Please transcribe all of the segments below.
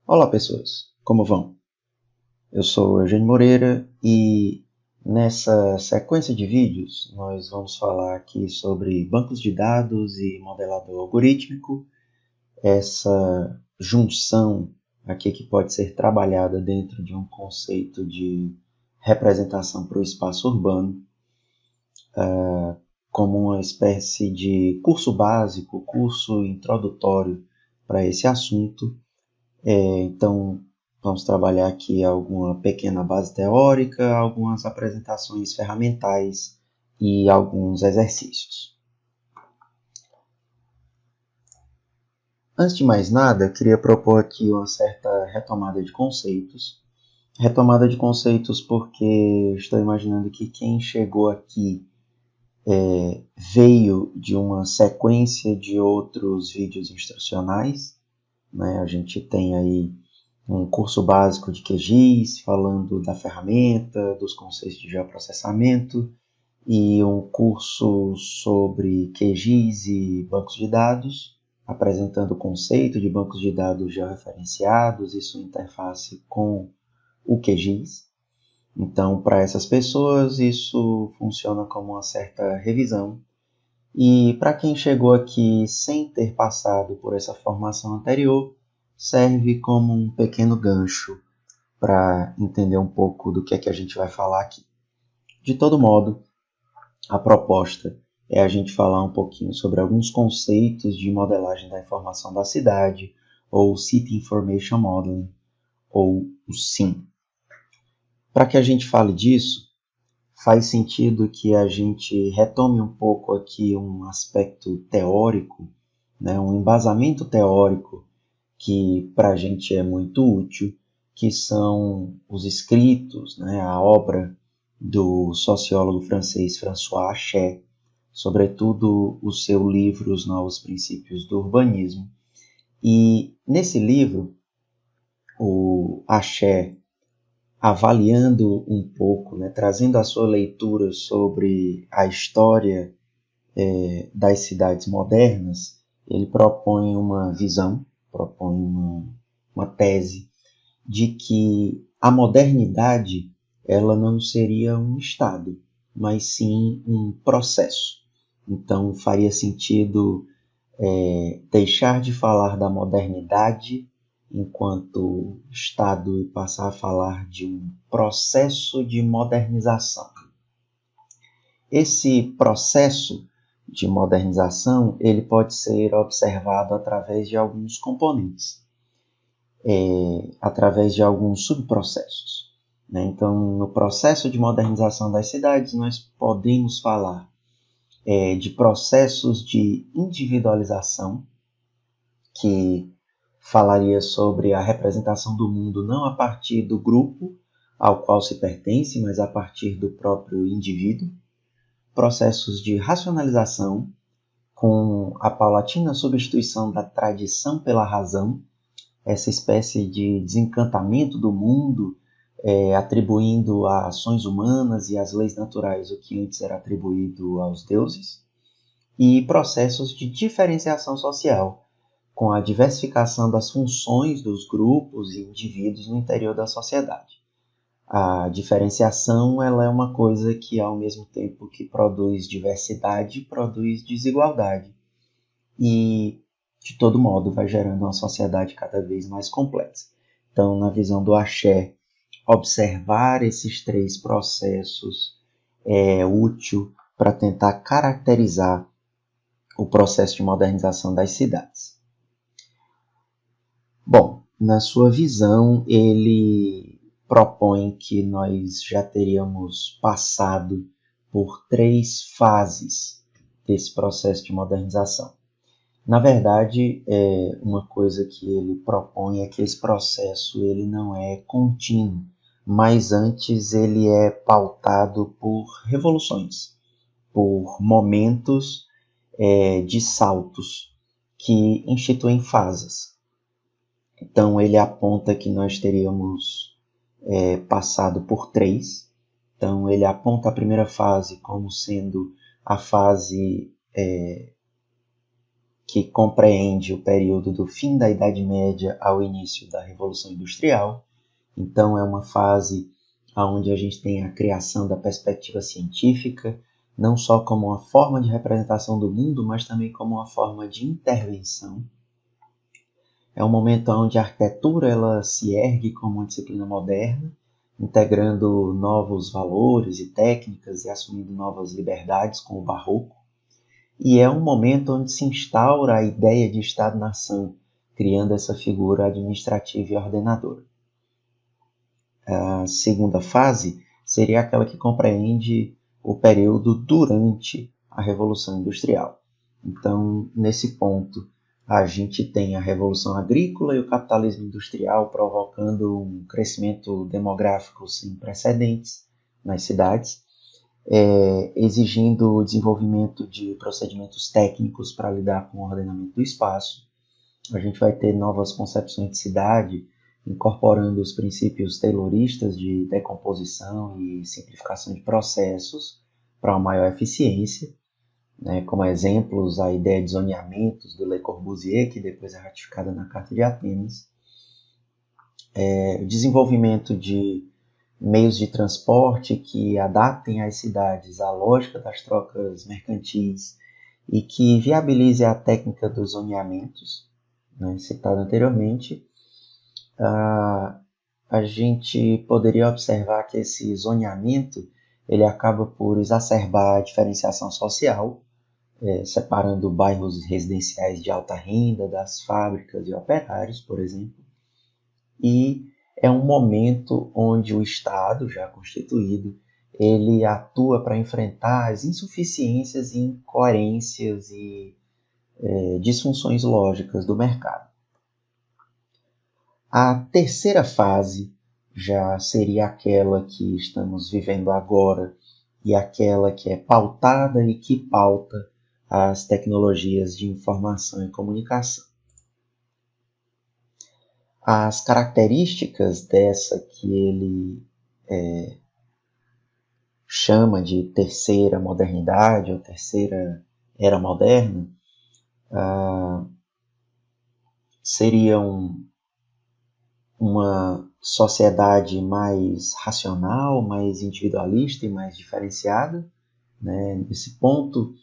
Olá pessoas, como vão? Eu sou Eugênio Moreira e nessa sequência de vídeos nós vamos falar aqui sobre bancos de dados e modelador algorítmico, essa junção aqui que pode ser trabalhada dentro de um conceito de representação para o espaço urbano, como uma espécie de curso básico, curso introdutório para esse assunto. Então, vamos trabalhar aqui alguma pequena base teórica, algumas apresentações ferramentais e alguns exercícios. Antes de mais nada, queria propor aqui uma certa retomada de conceitos. Retomada de conceitos porque estou imaginando que quem chegou aqui veio de uma sequência de outros vídeos instrucionais, né? A gente tem aí um curso básico de QGIS, falando da ferramenta, dos conceitos de geoprocessamento, e um curso sobre QGIS e bancos de dados, apresentando o conceito de bancos de dados georreferenciados e sua interface com o QGIS. Então, para essas pessoas, isso funciona como uma certa revisão. E para quem chegou aqui sem ter passado por essa formação anterior, serve como um pequeno gancho para entender um pouco do que é que a gente vai falar aqui. De todo modo, a proposta é a gente falar um pouquinho sobre alguns conceitos de modelagem da informação da cidade, ou City Information Modeling, ou o CIM. Para que a gente fale disso, faz sentido que a gente retome um pouco aqui um aspecto teórico, né, um embasamento teórico que para a gente é muito útil, que são os escritos, né, a obra do sociólogo francês François Aché, sobretudo o seu livro Os Novos Princípios do Urbanismo. E nesse livro, o Aché, avaliando um pouco, né, trazendo a sua leitura sobre a história das cidades modernas, ele propõe uma visão, propõe uma tese de que a modernidade ela não seria um estado, mas sim um processo. Então faria sentido deixar de falar da modernidade enquanto estado e passar a falar de um processo de modernização. Esse processo de modernização ele pode ser observado através de alguns componentes, através de alguns subprocessos, né? Então, no processo de modernização das cidades, nós podemos falar de processos de individualização, que falaria sobre a representação do mundo não a partir do grupo ao qual se pertence, mas a partir do próprio indivíduo. Processos de racionalização, com a paulatina substituição da tradição pela razão, essa espécie de desencantamento do mundo, atribuindo a ações humanas e às leis naturais o que antes era atribuído aos deuses, e processos de diferenciação social, com a diversificação das funções dos grupos e indivíduos no interior da sociedade. A diferenciação ela é uma coisa que, ao mesmo tempo que produz diversidade, produz desigualdade. E, de todo modo, vai gerando uma sociedade cada vez mais complexa. Então, na visão do Aché, observar esses três processos é útil para tentar caracterizar o processo de modernização das cidades. Bom, na sua visão, ele propõe que nós já teríamos passado por três fases desse processo de modernização. Na verdade, uma coisa que ele propõe é que esse processo ele não é contínuo, mas antes ele é pautado por revoluções, por momentos de saltos que instituem fases. Então ele aponta que nós teríamos passado por três. Então ele aponta a primeira fase como sendo a fase que compreende o período do fim da Idade Média ao início da Revolução Industrial. Então, é uma fase onde a gente tem a criação da perspectiva científica, não só como uma forma de representação do mundo, mas também como uma forma de intervenção. É um momento onde a arquitetura ela se ergue como uma disciplina moderna, integrando novos valores e técnicas e assumindo novas liberdades com o barroco. E é um momento onde se instaura a ideia de Estado-nação, criando essa figura administrativa e ordenadora. A segunda fase seria aquela que compreende o período durante a Revolução Industrial. Então, nesse ponto, a gente tem a Revolução Agrícola e o capitalismo industrial provocando um crescimento demográfico sem precedentes nas cidades, exigindo o desenvolvimento de procedimentos técnicos para lidar com o ordenamento do espaço. A gente vai ter novas concepções de cidade, incorporando os princípios tayloristas de decomposição e simplificação de processos para uma maior eficiência, né, como exemplos a ideia de zoneamentos do Le Corbusier, que depois é ratificada na Carta de Atenas, o desenvolvimento de meios de transporte que adaptem as cidades à lógica das trocas mercantis e que viabilize a técnica dos zoneamentos, né, citada anteriormente. A gente poderia observar que esse zoneamento ele acaba por exacerbar a diferenciação social, separando bairros residenciais de alta renda das fábricas e operários, por exemplo. E é um momento onde o Estado, já constituído, ele atua para enfrentar as insuficiências e incoerências e disfunções lógicas do mercado. A terceira fase já seria aquela que estamos vivendo agora e aquela que é pautada e que pauta as tecnologias de informação e comunicação. As características dessa que ele chama de terceira modernidade ou terceira era moderna seriam uma sociedade mais racional, mais individualista e mais diferenciada, né? Nesse ponto,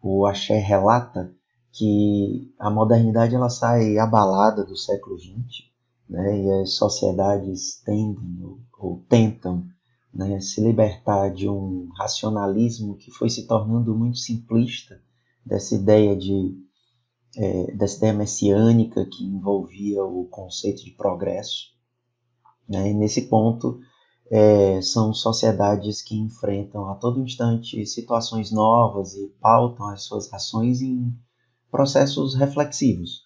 o Axé relata que a modernidade ela sai abalada do século XX, né? E as sociedades tendem ou tentam, né, se libertar de um racionalismo que foi se tornando muito simplista, dessa ideia messiânica que envolvia o conceito de progresso, né? E nesse ponto, são sociedades que enfrentam a todo instante situações novas e pautam as suas ações em processos reflexivos,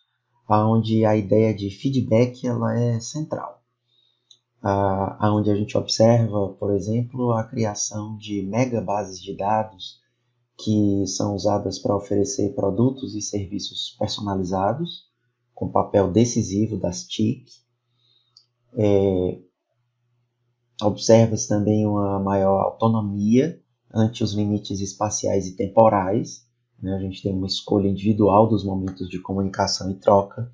onde a ideia de feedback ela é central, onde a gente observa, por exemplo, a criação de mega bases de dados que são usadas para oferecer produtos e serviços personalizados, com papel decisivo das TIC. Observa-se também uma maior autonomia ante os limites espaciais e temporais, né? A gente tem uma escolha individual dos momentos de comunicação e troca.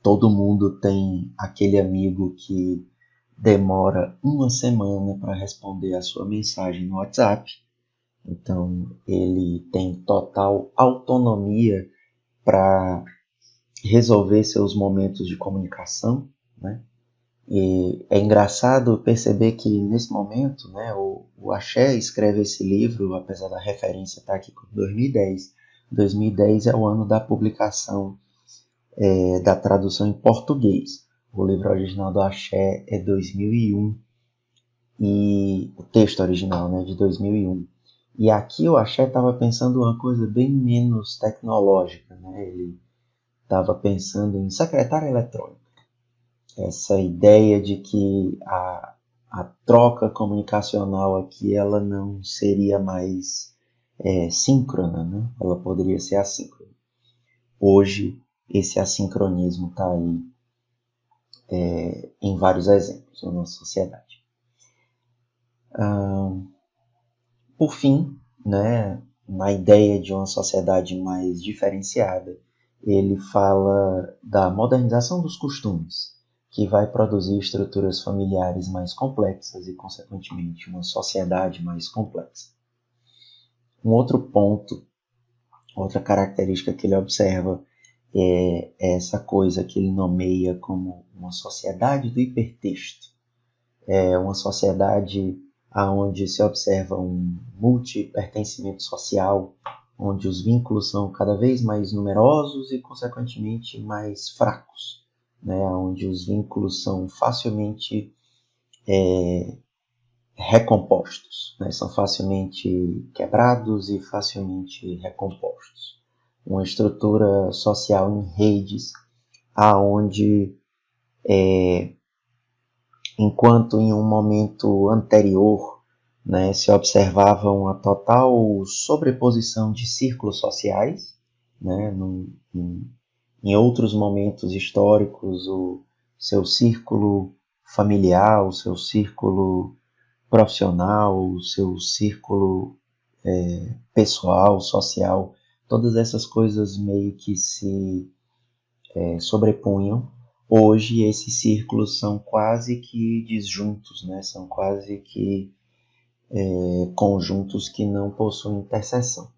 Todo mundo tem aquele amigo que demora uma semana para responder a sua mensagem no WhatsApp. Então, ele tem total autonomia para resolver seus momentos de comunicação, né? E é engraçado perceber que, nesse momento, né, o Axé escreve esse livro, apesar da referência estar aqui com 2010. 2010 é o ano da publicação da tradução em português. O livro original do Axé é 2001 e o texto original, né, de 2001. E aqui o Axé estava pensando uma coisa bem menos tecnológica, né? Ele estava pensando em secretária eletrônica. Essa ideia de que a troca comunicacional aqui ela não seria mais síncrona, né? Ela poderia ser assíncrona. Hoje, esse assincronismo está aí em vários exemplos na nossa sociedade. Por fim, né, na ideia de uma sociedade mais diferenciada, ele fala da modernização dos costumes, que vai produzir estruturas familiares mais complexas e, consequentemente, uma sociedade mais complexa. Um outro ponto, outra característica que ele observa é essa coisa que ele nomeia como uma sociedade do hipertexto. É uma sociedade onde se observa um multi-pertencimento social, onde os vínculos são cada vez mais numerosos e, consequentemente, mais fracos, né? Onde os vínculos são facilmente recompostos, né? São facilmente quebrados e facilmente recompostos. Uma estrutura social em redes, aonde enquanto em um momento anterior, né, se observava uma total sobreposição de círculos sociais, né, em outros momentos históricos, o seu círculo familiar, o seu círculo profissional, o seu círculo pessoal, social, todas essas coisas meio que se sobrepunham. Hoje esses círculos são quase que disjuntos, né? São quase que conjuntos que não possuem interseção.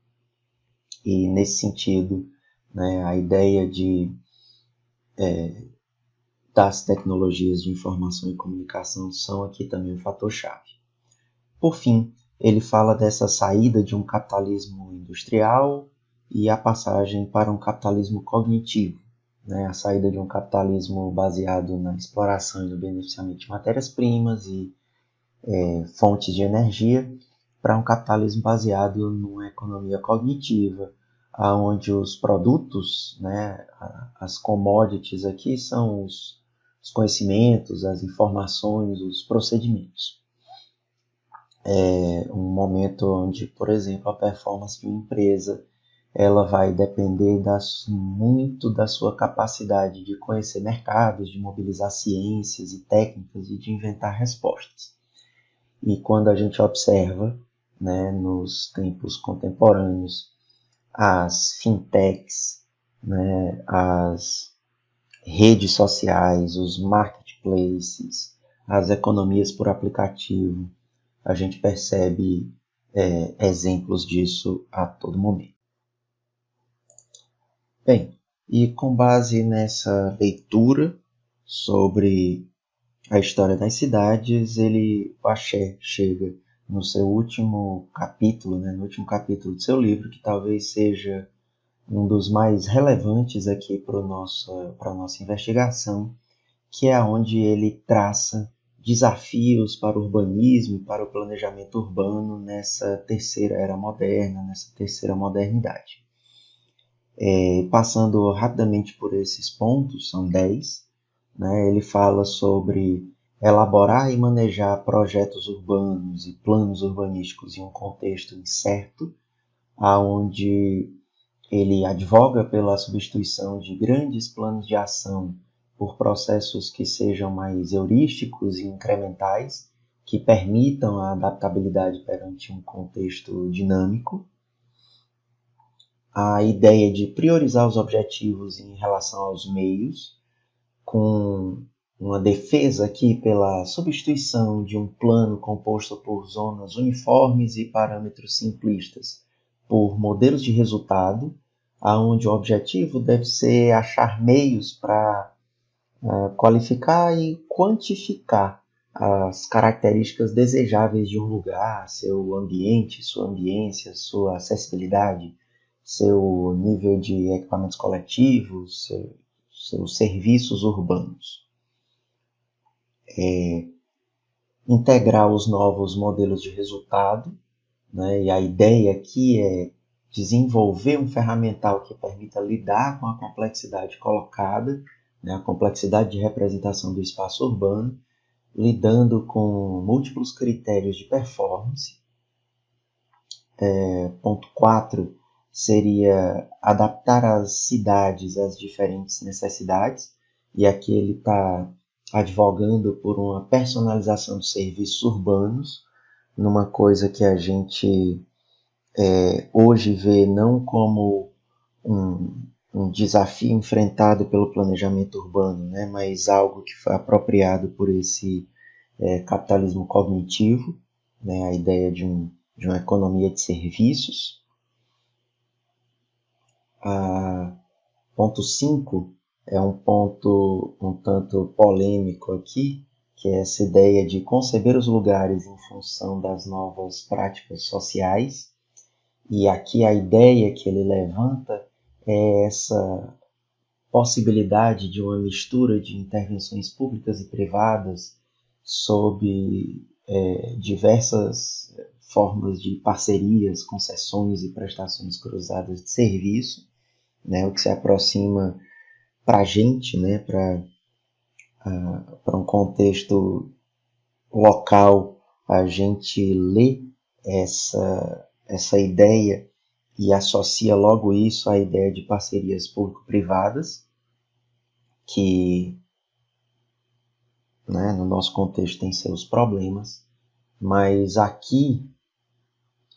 E nesse sentido, né, a ideia das tecnologias de informação e comunicação são aqui também um fator-chave. Por fim, ele fala dessa saída de um capitalismo industrial e a passagem para um capitalismo cognitivo, né? A saída de um capitalismo baseado na exploração e no beneficiamento de matérias-primas e fontes de energia para um capitalismo baseado numa economia cognitiva, onde os produtos, né, as commodities aqui são os conhecimentos, as informações, os procedimentos. É um momento onde, por exemplo, a performance de uma empresa ela vai depender muito da sua capacidade de conhecer mercados, de mobilizar ciências e técnicas e de inventar respostas. E quando a gente observa, né, nos tempos contemporâneos, as fintechs, né, as redes sociais, os marketplaces, as economias por aplicativo, a gente percebe exemplos disso a todo momento. Bem, e com base nessa leitura sobre a história das cidades, o Axé chega no seu último capítulo, né, no último capítulo do seu livro, que talvez seja um dos mais relevantes aqui para a nossa investigação, que é onde ele traça desafios para o urbanismo e para o planejamento urbano nessa terceira era moderna, nessa terceira modernidade. Passando rapidamente por esses pontos, são 10, né, ele fala sobre elaborar e manejar projetos urbanos e planos urbanísticos em um contexto incerto, onde ele advoga pela substituição de grandes planos de ação por processos que sejam mais heurísticos e incrementais, que permitam a adaptabilidade perante um contexto dinâmico. A ideia de priorizar os objetivos em relação aos meios, com uma defesa aqui pela substituição de um plano composto por zonas uniformes e parâmetros simplistas por modelos de resultado, onde o objetivo deve ser achar meios para qualificar e quantificar as características desejáveis de um lugar, seu ambiente, sua ambiência, sua acessibilidade, seu nível de equipamentos coletivos, seus serviços urbanos. Integrar os novos modelos de resultado, né? E a ideia aqui é desenvolver um ferramental que permita lidar com a complexidade colocada, né? A complexidade de representação do espaço urbano, lidando com múltiplos critérios de performance. Ponto 4 seria adaptar as cidades às diferentes necessidades, e aqui ele está advogando por uma personalização dos serviços urbanos, numa coisa que a gente hoje vê não como um desafio enfrentado pelo planejamento urbano, né, mas algo que foi apropriado por esse capitalismo cognitivo, né, a ideia de uma economia de serviços. Ponto 5 é um ponto um tanto polêmico aqui, que é essa ideia de conceber os lugares em função das novas práticas sociais. E aqui a ideia que ele levanta é essa possibilidade de uma mistura de intervenções públicas e privadas sob diversas formas de parcerias, concessões e prestações cruzadas de serviço, né, o que se aproxima para a gente, né, para um contexto local, a gente lê essa ideia e associa logo isso à ideia de parcerias público-privadas, que, né, no nosso contexto tem seus problemas, mas aqui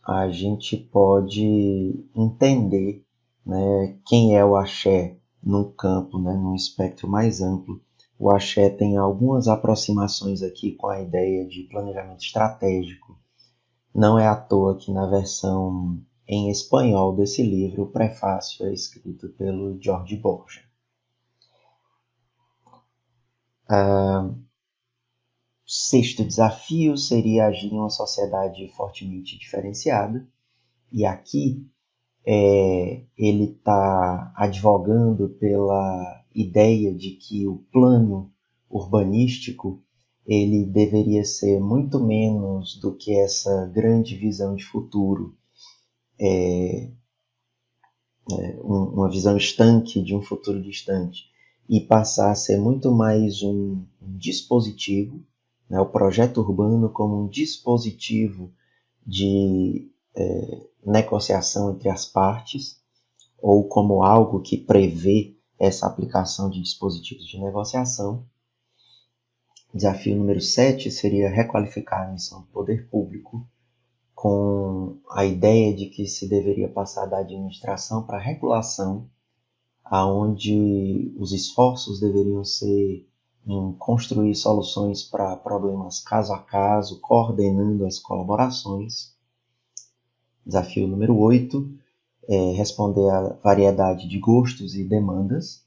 a gente pode entender, né, quem é o axé num campo, né, num espectro mais amplo. O axé tem algumas aproximações aqui com a ideia de planejamento estratégico. Não é à toa que na versão em espanhol desse livro o prefácio é escrito pelo Jorge Borja. Sexto desafio seria agir em uma sociedade fortemente diferenciada. E aqui ele está advogando pela ideia de que o plano urbanístico ele deveria ser muito menos do que essa grande visão de futuro, uma visão estanque de um futuro distante, e passar a ser muito mais um dispositivo, né, o projeto urbano como um dispositivo de negociação entre as partes, ou como algo que prevê essa aplicação de dispositivos de negociação. Desafio número 7 seria requalificar a missão do poder público, com a ideia de que se deveria passar da administração para a regulação, aonde os esforços deveriam ser em construir soluções para problemas caso a caso, coordenando as colaborações. Desafio número 8 é responder à variedade de gostos e demandas,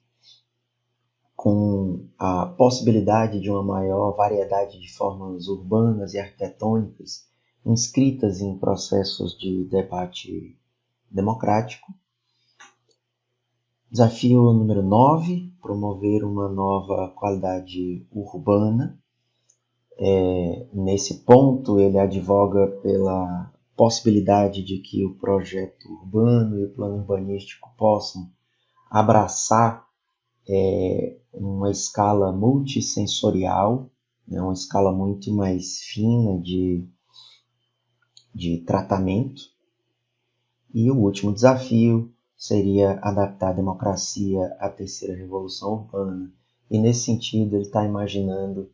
com a possibilidade de uma maior variedade de formas urbanas e arquitetônicas inscritas em processos de debate democrático. Desafio número 9, promover uma nova qualidade urbana. Nesse ponto, ele advoga pela possibilidade de que o projeto urbano e o plano urbanístico possam abraçar uma escala multissensorial, né, uma escala muito mais fina de tratamento. E o último desafio seria adaptar a democracia à terceira revolução urbana. E nesse sentido ele está imaginando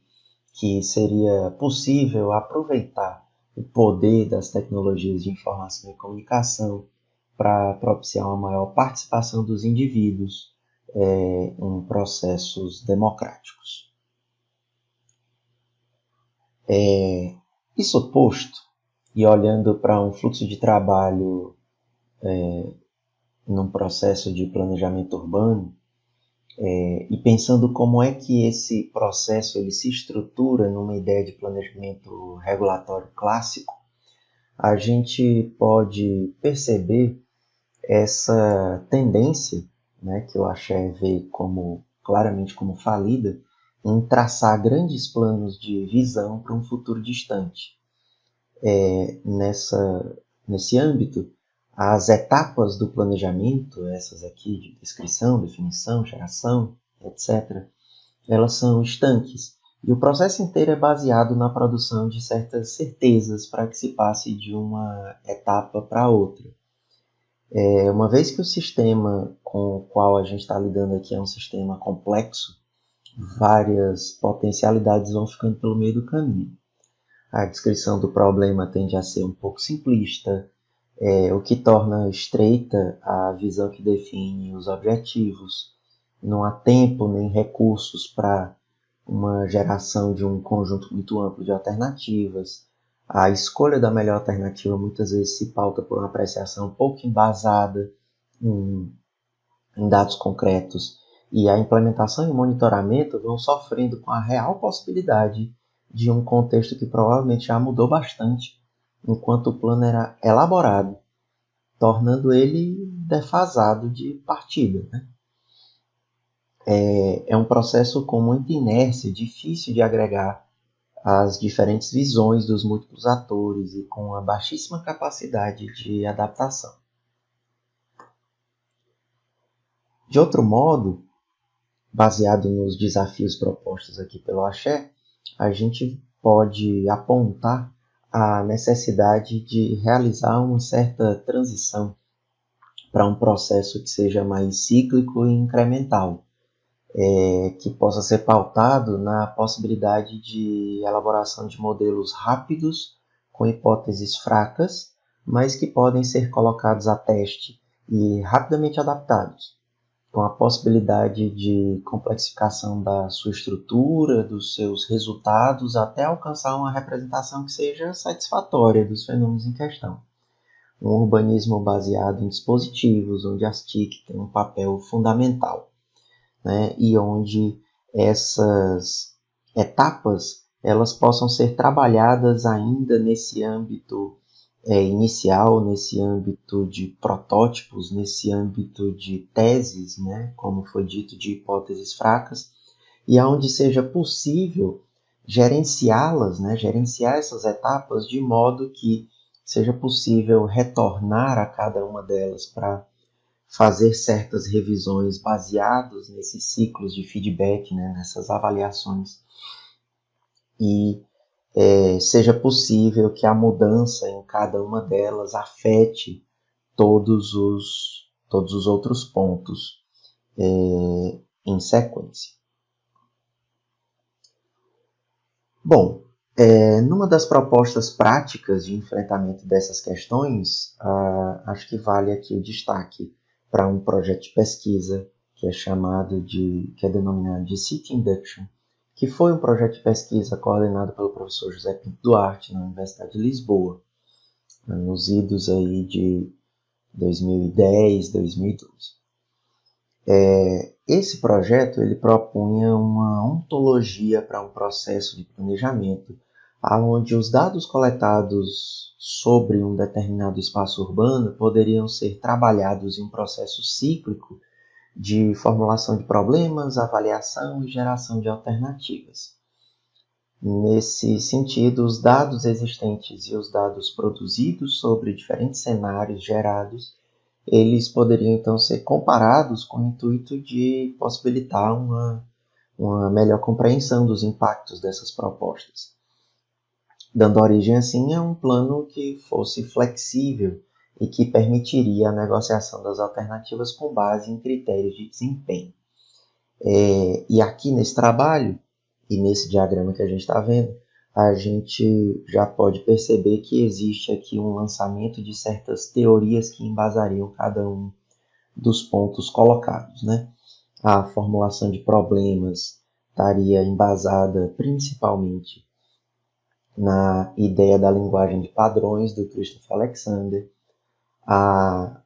que seria possível aproveitar o poder das tecnologias de informação e comunicação para propiciar uma maior participação dos indivíduos em processos democráticos. Isso posto, e olhando para um fluxo de trabalho num processo de planejamento urbano, e pensando como é que esse processo ele se estrutura numa ideia de planejamento regulatório clássico, a gente pode perceber essa tendência, né, que o Axé vê claramente como falida, em traçar grandes planos de visão para um futuro distante. Nesse âmbito, as etapas do planejamento, essas aqui de descrição, definição, geração, etc., elas são estanques. E o processo inteiro é baseado na produção de certas certezas para que se passe de uma etapa para outra. Uma vez que o sistema com o qual a gente está lidando aqui é um sistema complexo, várias potencialidades vão ficando pelo meio do caminho. A descrição do problema tende a ser um pouco simplista, o que torna estreita a visão que define os objetivos. Não há tempo nem recursos para uma geração de um conjunto muito amplo de alternativas. A escolha da melhor alternativa muitas vezes se pauta por uma apreciação pouco embasada em dados concretos, e a implementação e o monitoramento vão sofrendo com a real possibilidade de um contexto que provavelmente já mudou bastante enquanto o plano era elaborado, tornando ele defasado de partida, né? É um processo com muita inércia, difícil de agregar as diferentes visões dos múltiplos atores e com uma baixíssima capacidade de adaptação. De outro modo, baseado nos desafios propostos aqui pelo Axé, a gente pode apontar a necessidade de realizar uma certa transição para um processo que seja mais cíclico e incremental, que possa ser pautado na possibilidade de elaboração de modelos rápidos, com hipóteses fracas, mas que podem ser colocados a teste e rapidamente adaptados, com a possibilidade de complexificação da sua estrutura, dos seus resultados, até alcançar uma representação que seja satisfatória dos fenômenos em questão. Um urbanismo baseado em dispositivos, onde as TIC têm um papel fundamental, né? E onde essas etapas elas possam ser trabalhadas ainda nesse âmbito inicial, nesse âmbito de protótipos, nesse âmbito de teses, né, como foi dito, de hipóteses fracas, e aonde seja possível gerenciá-las, né, gerenciar essas etapas de modo que seja possível retornar a cada uma delas para fazer certas revisões baseadas nesses ciclos de feedback, né, nessas avaliações, e seja possível que a mudança em cada uma delas afete todos os outros pontos em sequência. Bom, numa das propostas práticas de enfrentamento dessas questões, acho que vale aqui o destaque para um projeto de pesquisa que é denominado de City Induction, que foi um projeto de pesquisa coordenado pelo professor José Pinto Duarte na Universidade de Lisboa, nos idos aí de 2010, 2012. Esse projeto ele propunha uma ontologia para um processo de planejamento, onde os dados coletados sobre um determinado espaço urbano poderiam ser trabalhados em um processo cíclico de formulação de problemas, avaliação e geração de alternativas. Nesse sentido, os dados existentes e os dados produzidos sobre diferentes cenários gerados, eles poderiam então ser comparados com o intuito de possibilitar uma melhor compreensão dos impactos dessas propostas, dando origem assim a um plano que fosse flexível e que permitiria a negociação das alternativas com base em critérios de desempenho. E aqui nesse trabalho, e nesse diagrama que a gente está vendo, a gente já pode perceber que existe aqui um lançamento de certas teorias que embasariam cada um dos pontos colocados, né? A formulação de problemas estaria embasada principalmente na ideia da linguagem de padrões do Christopher Alexander. A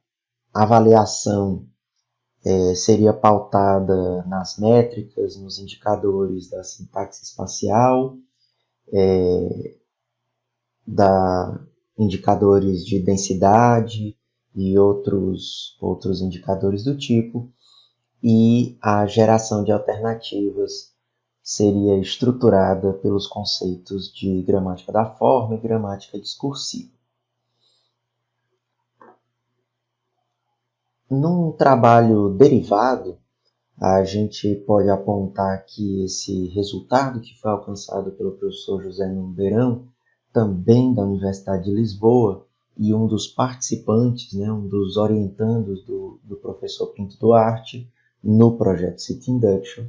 avaliação seria pautada nas métricas, nos indicadores da sintaxe espacial, indicadores de densidade e outros indicadores do tipo, e a geração de alternativas seria estruturada pelos conceitos de gramática da forma e gramática discursiva. Num trabalho derivado, a gente pode apontar que esse resultado que foi alcançado pelo professor José Nuno Beirão, também da Universidade de Lisboa, e um dos participantes, né, um dos orientandos do professor Pinto Duarte no projeto City Induction,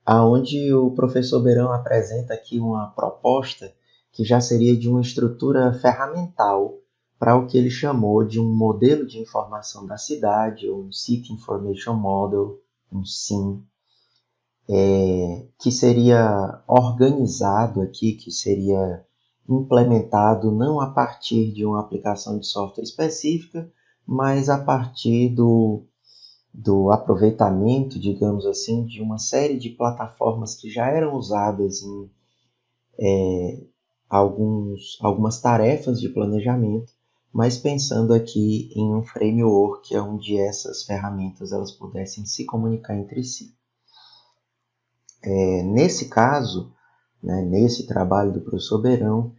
aonde o professor Beirão apresenta aqui uma proposta que já seria de uma estrutura ferramental para o que ele chamou de um modelo de informação da cidade, ou um City Information Model, um CIM, que seria organizado aqui, que seria implementado não a partir de uma aplicação de software específica, mas a partir do aproveitamento, digamos assim, de uma série de plataformas que já eram usadas em algumas tarefas de planejamento, mas pensando aqui em um framework onde essas ferramentas elas pudessem se comunicar entre si. Nesse caso, né, nesse trabalho do professor Beirão,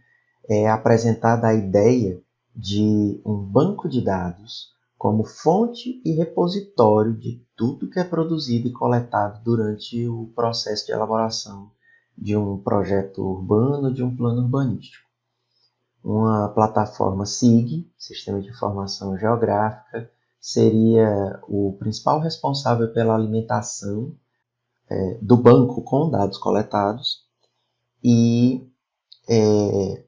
é apresentada a ideia de um banco de dados como fonte e repositório de tudo que é produzido e coletado durante o processo de elaboração de um projeto urbano, de um plano urbanístico. Uma plataforma SIG, Sistema de Informação Geográfica, seria o principal responsável pela alimentação do banco com dados coletados e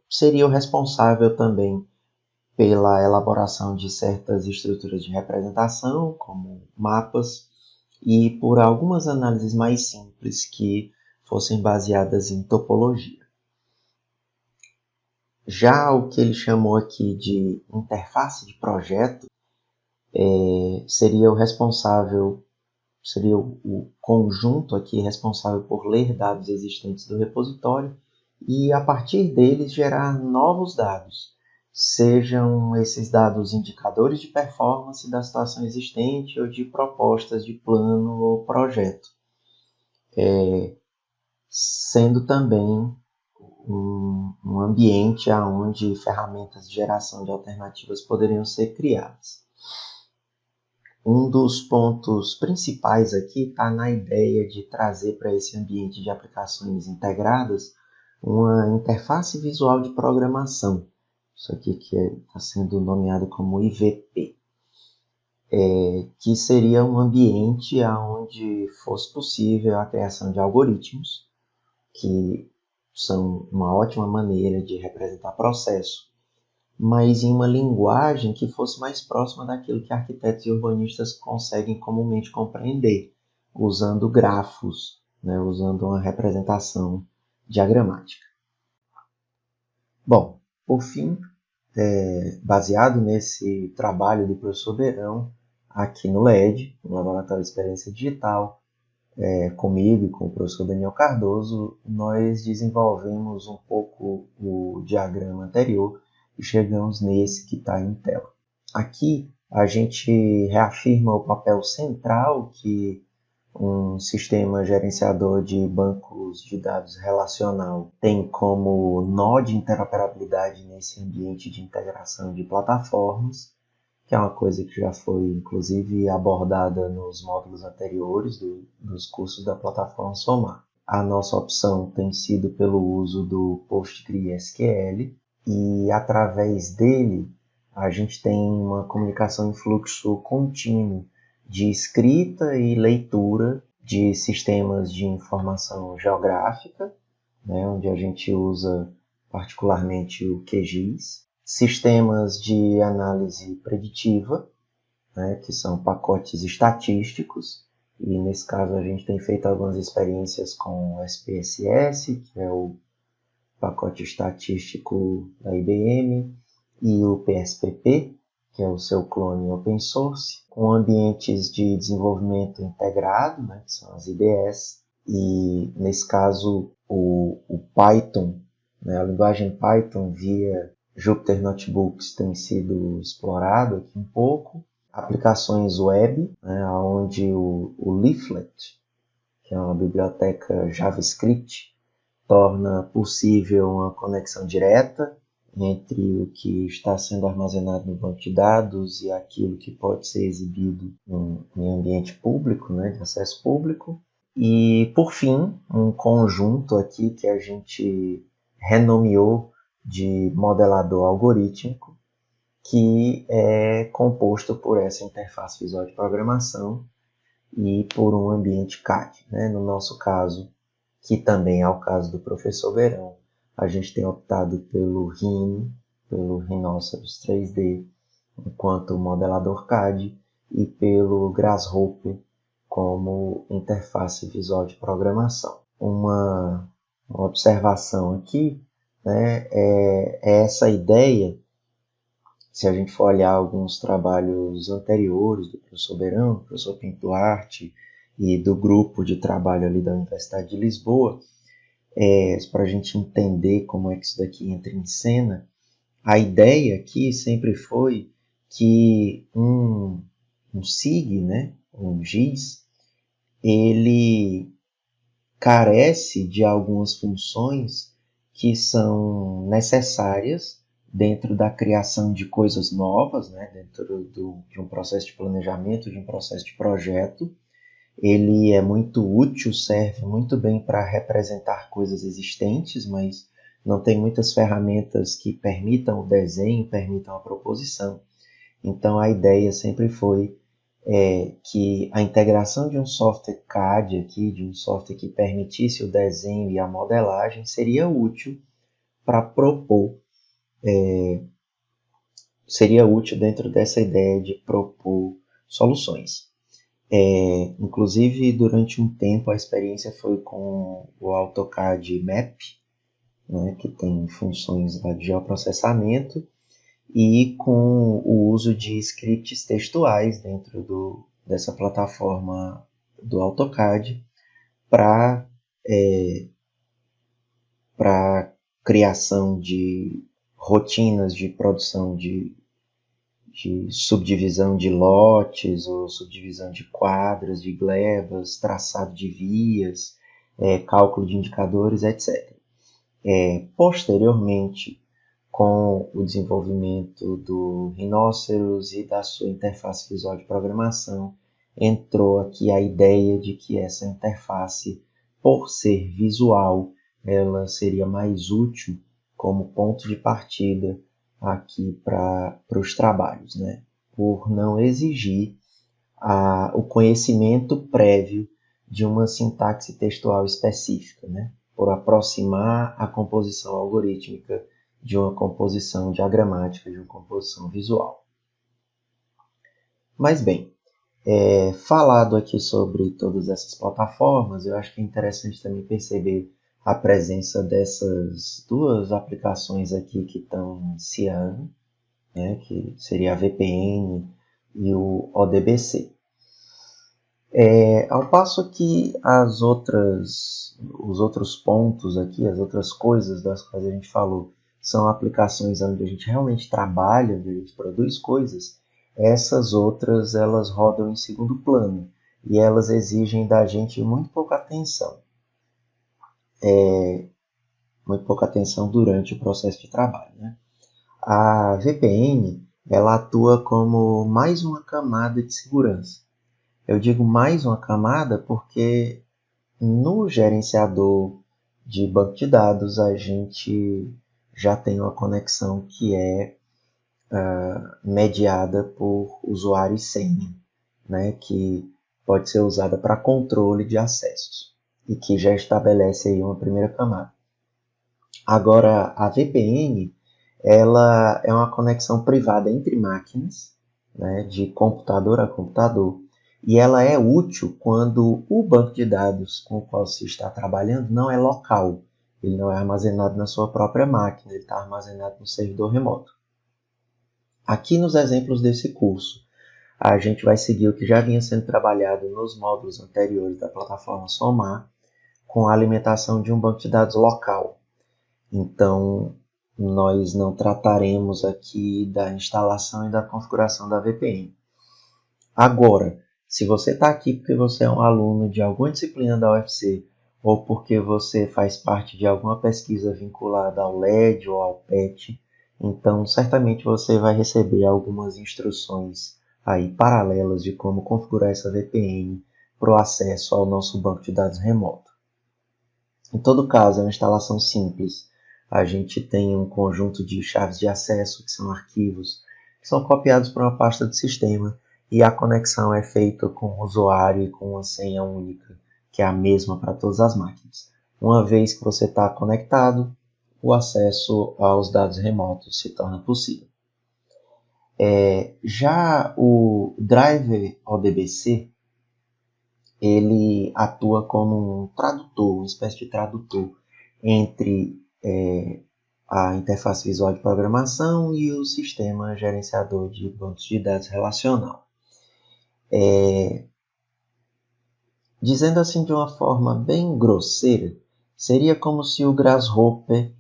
seria o responsável também pela elaboração de certas estruturas de representação, como mapas, e por algumas análises mais simples que fossem baseadas em topologia. Já o que ele chamou aqui de interface de projeto seria o conjunto aqui responsável por ler dados existentes do repositório e, a partir deles, gerar novos dados, sejam esses dados indicadores de performance da situação existente ou de propostas de plano ou projeto, sendo também um ambiente onde ferramentas de geração de alternativas poderiam ser criadas. Um dos pontos principais aqui está na ideia de trazer para esse ambiente de aplicações integradas uma interface visual de programação, isso aqui que está sendo nomeado como IVP, que seria um ambiente onde fosse possível a criação de algoritmos, que são uma ótima maneira de representar processo, mas em uma linguagem que fosse mais próxima daquilo que arquitetos e urbanistas conseguem comumente compreender, usando grafos, né, usando uma representação diagramática. Bom, por fim, baseado nesse trabalho do professor Beirão, aqui no LED, no Laboratório de Experiência Digital, comigo e com o professor Daniel Cardoso, nós desenvolvemos um pouco o diagrama anterior e chegamos nesse que está em tela. Aqui a gente reafirma o papel central que um sistema gerenciador de bancos de dados relacional tem como nó de interoperabilidade nesse ambiente de integração de plataformas, que é uma coisa que já foi, inclusive, abordada nos módulos anteriores dos cursos da plataforma Somar. A nossa opção tem sido pelo uso do PostgreSQL e, através dele, a gente tem uma comunicação em fluxo contínuo de escrita e leitura de sistemas de informação geográfica, né, onde a gente usa particularmente o QGIS, sistemas de análise preditiva, né, que são pacotes estatísticos, e nesse caso a gente tem feito algumas experiências com o SPSS, que é o pacote estatístico da IBM, e o PSPP, que é o seu clone open source, com ambientes de desenvolvimento integrado, né, que são as IDEs, e nesse caso o Python, né, a linguagem Python via Jupyter Notebooks tem sido explorado aqui um pouco, aplicações web, né, onde o Leaflet, que é uma biblioteca JavaScript, torna possível uma conexão direta entre o que está sendo armazenado no banco de dados e aquilo que pode ser exibido em ambiente público, né, de acesso público. E, por fim, um conjunto aqui que a gente renomeou de modelador algorítmico, que é composto por essa interface visual de programação e por um ambiente CAD. Né? No nosso caso, que também é o caso do professor Beirão, a gente tem optado pelo Rhino, pelo Rhinoceros 3D, enquanto modelador CAD, e pelo Grasshopper como interface visual de programação. Uma observação aqui, né, é essa ideia. Se a gente for olhar alguns trabalhos anteriores do professor Beirão, do professor Pinto Duarte e do grupo de trabalho ali da Universidade de Lisboa, para a gente entender como é que isso daqui entra em cena, a ideia aqui sempre foi que um SIG, né, um GIS, ele carece de algumas funções que são necessárias dentro da criação de coisas novas, né, dentro de um processo de planejamento, de um processo de projeto. Ele é muito útil, serve muito bem para representar coisas existentes, mas não tem muitas ferramentas que permitam o desenho, permitam a proposição. Então a ideia sempre foi que a integração de um software CAD aqui, de um software que permitisse o desenho e a modelagem, seria útil para propor, seria útil dentro dessa ideia de propor soluções. Inclusive, durante um tempo, a experiência foi com o AutoCAD Map, né, que tem funções lá de geoprocessamento, e com o uso de scripts textuais dentro dessa plataforma do AutoCAD para criação de rotinas de produção de subdivisão de lotes ou subdivisão de quadras, de glebas, traçado de vias, cálculo de indicadores, etc. Posteriormente, com o desenvolvimento do Rhinoceros e da sua interface visual de programação, entrou aqui a ideia de que essa interface, por ser visual, ela seria mais útil como ponto de partida aqui para os trabalhos, né? Por não exigir o conhecimento prévio de uma sintaxe textual específica, né? Por aproximar a composição algorítmica de uma composição diagramática, de uma composição visual. Mas bem, falado aqui sobre todas essas plataformas, eu acho que é interessante também perceber a presença dessas duas aplicações aqui que estão iniciando, né, que seria a VPN e o ODBC. Ao passo que os outros pontos aqui, as outras coisas das quais a gente falou, são aplicações onde a gente realmente trabalha, onde a gente produz coisas, essas outras elas rodam em segundo plano e elas exigem da gente muito pouca atenção. Muito pouca atenção durante o processo de trabalho, né? A VPN ela atua como mais uma camada de segurança. Eu digo mais uma camada porque no gerenciador de banco de dados a gente já tem uma conexão que é mediada por usuário e senha, né, que pode ser usada para controle de acessos e que já estabelece aí uma primeira camada. Agora, a VPN ela é uma conexão privada entre máquinas, né, de computador a computador, e ela é útil quando o banco de dados com o qual se está trabalhando não é local, ele não é armazenado na sua própria máquina, ele está armazenado no servidor remoto. Aqui nos exemplos desse curso, a gente vai seguir o que já vinha sendo trabalhado nos módulos anteriores da plataforma Somar, com a alimentação de um banco de dados local. Então, nós não trataremos aqui da instalação e da configuração da VPN. Agora, se você está aqui porque você é um aluno de alguma disciplina da UFC ou porque você faz parte de alguma pesquisa vinculada ao LED ou ao PET, então certamente você vai receber algumas instruções aí paralelas de como configurar essa VPN para o acesso ao nosso banco de dados remoto. Em todo caso, é uma instalação simples. A gente tem um conjunto de chaves de acesso, que são arquivos, que são copiados para uma pasta do sistema, e a conexão é feita com o usuário e com uma senha única, que é a mesma para todas as máquinas. Uma vez que você está conectado, o acesso aos dados remotos se torna possível. Já o driver ODBC, ele atua como um tradutor, uma espécie de tradutor entre a interface visual de programação e o sistema gerenciador de bancos de dados relacional. Dizendo assim de uma forma bem grosseira, seria como se o Grasshopper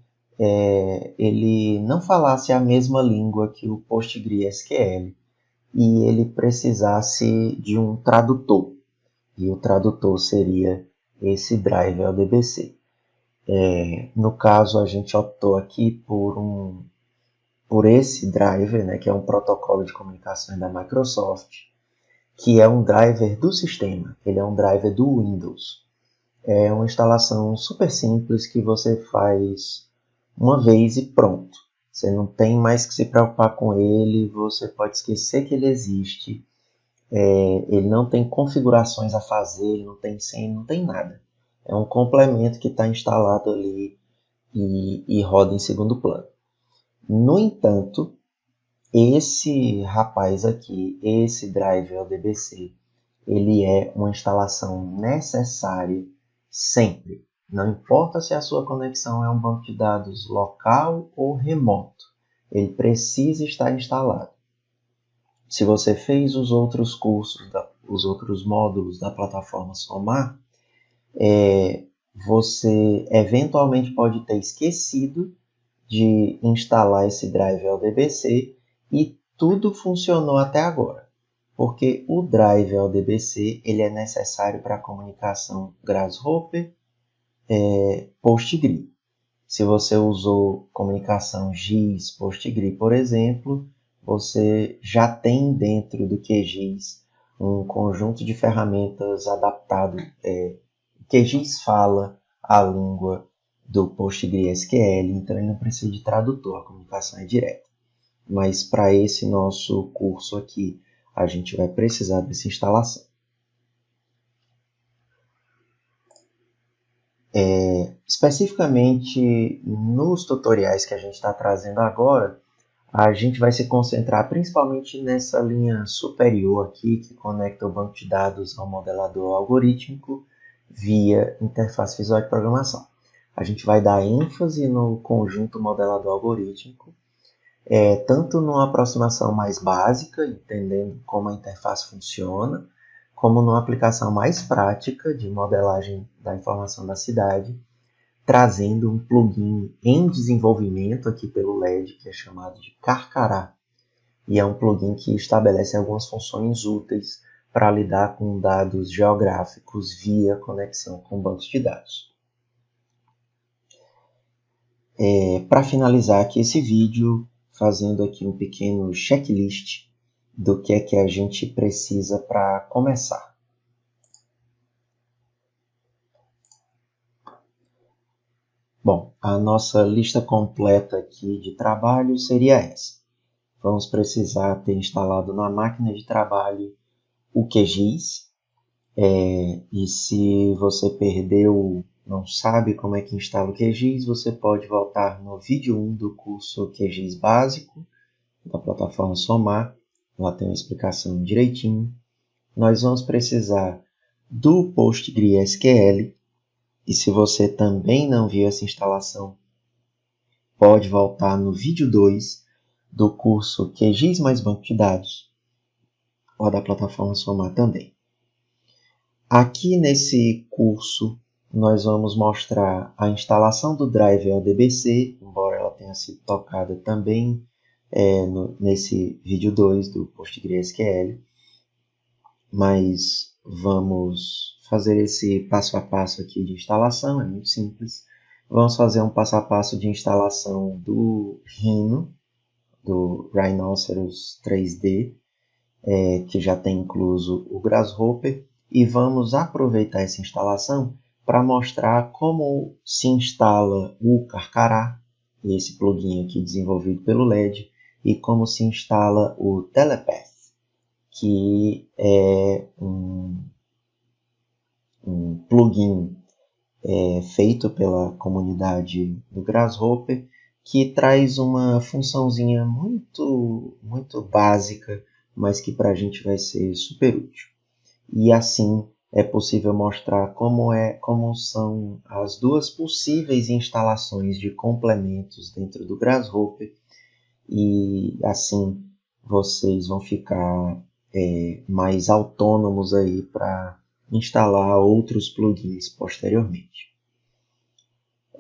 ele não falasse a mesma língua que o PostgreSQL e ele precisasse de um tradutor. E o tradutor seria esse driver ODBC. No caso, a gente optou aqui por esse driver, né, que é um protocolo de comunicação da Microsoft, que é um driver do sistema, ele é um driver do Windows. É uma instalação super simples que você faz uma vez e pronto. Você não tem mais que se preocupar com ele, você pode esquecer que ele existe. Ele não tem configurações a fazer, ele não tem senha, não tem nada. É um complemento que está instalado ali e roda em segundo plano. No entanto, esse rapaz aqui, esse driver ODBC, ele é uma instalação necessária sempre. Não importa se a sua conexão é um banco de dados local ou remoto, ele precisa estar instalado. Se você fez os outros cursos, os outros módulos da plataforma Somar, você eventualmente pode ter esquecido de instalar esse drive LDBC e tudo funcionou até agora, porque o drive LDBC ele é necessário para a comunicação Grasshopper PostgreSQL. Se você usou comunicação GIS PostgreSQL, por exemplo, você já tem dentro do QGIS um conjunto de ferramentas adaptado. O QGIS fala a língua do PostgreSQL, então ele não precisa de tradutor, a comunicação é direta. Mas para esse nosso curso aqui, a gente vai precisar dessa instalação. Especificamente nos tutoriais que a gente está trazendo agora, a gente vai se concentrar principalmente nessa linha superior aqui, que conecta o banco de dados ao modelador algorítmico via interface visual de programação. A gente vai dar ênfase no conjunto modelador algorítmico, tanto numa aproximação mais básica, entendendo como a interface funciona, como numa aplicação mais prática de modelagem da informação da cidade, trazendo um plugin em desenvolvimento aqui pelo LED, que é chamado de Carcará. E é um plugin que estabelece algumas funções úteis para lidar com dados geográficos via conexão com bancos de dados. Para finalizar aqui esse vídeo, fazendo aqui um pequeno checklist do que é que a gente precisa para começar. Bom, a nossa lista completa aqui de trabalho seria essa. Vamos precisar ter instalado na máquina de trabalho o QGIS. E se você perdeu, não sabe como é que instala o QGIS, você pode voltar no vídeo 1 do curso QGIS básico da plataforma Somar. Lá tem uma explicação direitinho. Nós vamos precisar do PostgreSQL. E se você também não viu essa instalação, pode voltar no vídeo 2 do curso QGIS mais banco de dados, ou da plataforma Somar também. Aqui nesse curso, nós vamos mostrar a instalação do drive LDBC, embora ela tenha sido tocada também nesse vídeo 2 do PostgreSQL, mas vamos fazer esse passo a passo aqui de instalação, é muito simples. Vamos fazer um passo a passo de instalação do Rhino, do Rhinoceros 3D, que já tem incluso o Grasshopper, e vamos aproveitar essa instalação para mostrar como se instala o Carcará, esse plugin aqui desenvolvido pelo LED, e como se instala o Telepath, que é um plugin feito pela comunidade do Grasshopper, que traz uma funçãozinha muito básica, mas que para a gente vai ser super útil. E assim é possível mostrar como são as duas possíveis instalações de complementos dentro do Grasshopper, e assim vocês vão ficar mais autônomos aí para instalar outros plugins posteriormente.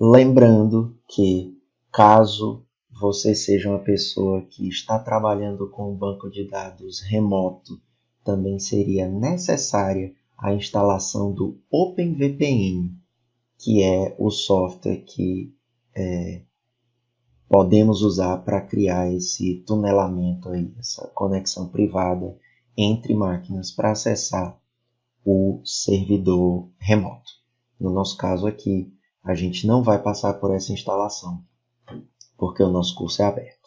Lembrando que, caso você seja uma pessoa que está trabalhando com um banco de dados remoto, também seria necessária a instalação do OpenVPN, que é o software que podemos usar para criar esse tunelamento aí, essa conexão privada entre máquinas para acessar o servidor remoto. No nosso caso aqui, a gente não vai passar por essa instalação, porque o nosso curso é aberto.